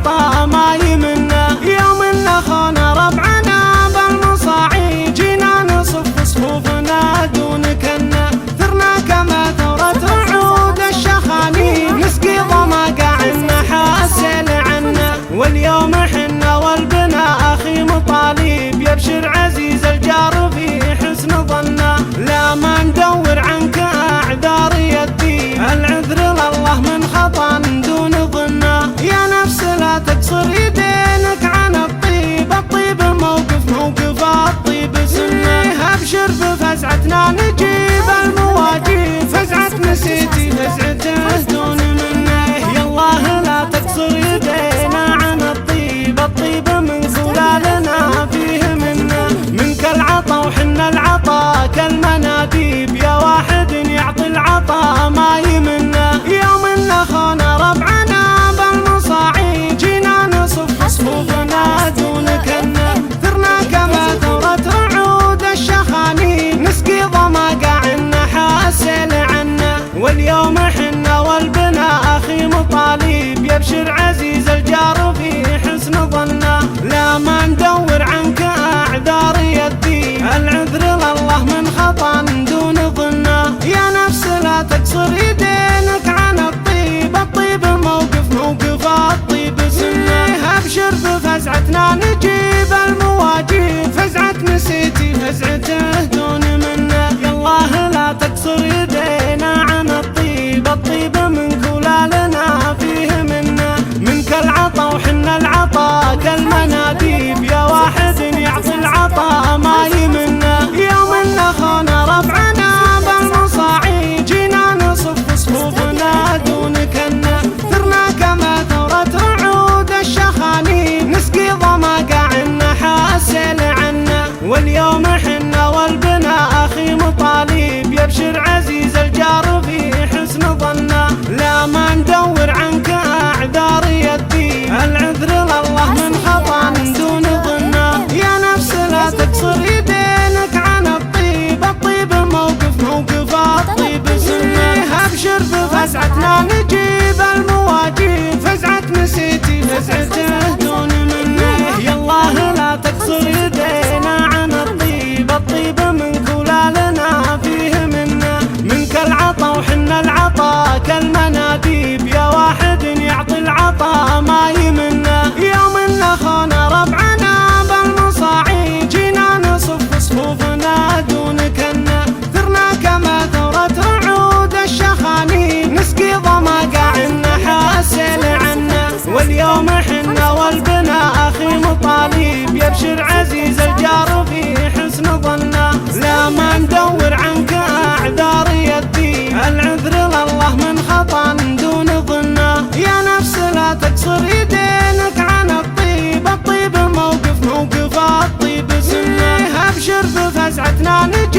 العطا ما يمنا. يوم لخونا ربعنا بالمصاعي جينا نصف صفوفنا دون كنا. ثرنا كما ثورت رعود الشخاني نسقي ضماقع حاسل عنا. واليوم حنا والبنا اخي مطالب يبشر عزيز الجار في حسن ظنا. لا ما ندور عنك اعذار يدي العذر لله من خطا دون ظنا. يا نفس لا تقصر يدينك عن الطيب. الطيب موقف الطيب سنه. ابشر بفزعتنا نجيب المواجيب. فزعة نسيتي فزعته دون منه. يا الله لا تقصر يدينا عن الطيب. الطيب من زلالنا فيه منه. منك العطا وحنا العطا كالمناديب. يا واحد يعطي العطا ما يمنا. يوم لخونا ربعنا بالمصاعي جينا نصف صفوفنا دون كنا. ثرنا كما ثورت رعود الشخاني نسقي ضماقع حاسل عنا. واليوم حنا والبنا اخي مطالب يبشر عزيز الجار في حسن ظنا. لا ما ندور عنك اعذار يدي العذر لله من خطا دون ظنا. يا نفس لا تقصر يدينك عن الطيب. الطيب موقف الطيب سنه. ابشر بفزعتنا نجيب المواجيب. فزعة نسيتي فزعته دون منه. يا الله لا تقصر يدينا عن الطيب. الطيب من كلالنا فيه منه. منك العطا وحنا العطا كالمناديب. يا واحد يعطي العطا ما يمنا. يوم لخونا ربعنا بالمصاعي جينا نصف صفوفنا دون كنا. ثرنا كما ثورت رعود الشخاني نسقي ضماقع حاسل عنا. واليوم حنا والبنا اخي مطالب يبشر عزيز الجار في حسن ظنا. لا ما ندور عنك اعذار يدي العذر لله من خطا دون ظنا. يا نفس لا تقصر يدينك عن الطيب. الطيب موقف الطيب سنه. ابشر بفزعتنا نجيب المواجيب. فزعة نسيتي فزعته دون منه. يا الله لا تقصر يدينا عن الطيب. الطيب من كلالنا فيه منه. منك العطا وحنا العطا كالمناديب. يا واحد يعطي العطا ما يمنا. يوم لخونا ربعنا بالمصاعي جينا نصف صفوفنا دون كنا. ثرنا كما ثورت رعود الشخاني نسقي ضماقع حاسل عنا. واليوم حنا والبنا اخي مطالب يبشر عزيز الجار في حسن ظنا. لا ما ندور عنك اعذار يدي العذر لله من خطا دون ظنا. يا نفس لا تقصر يدينك عن الطيب. الطيب موقف الطيب سنه. ابشر بفزعتنا نجي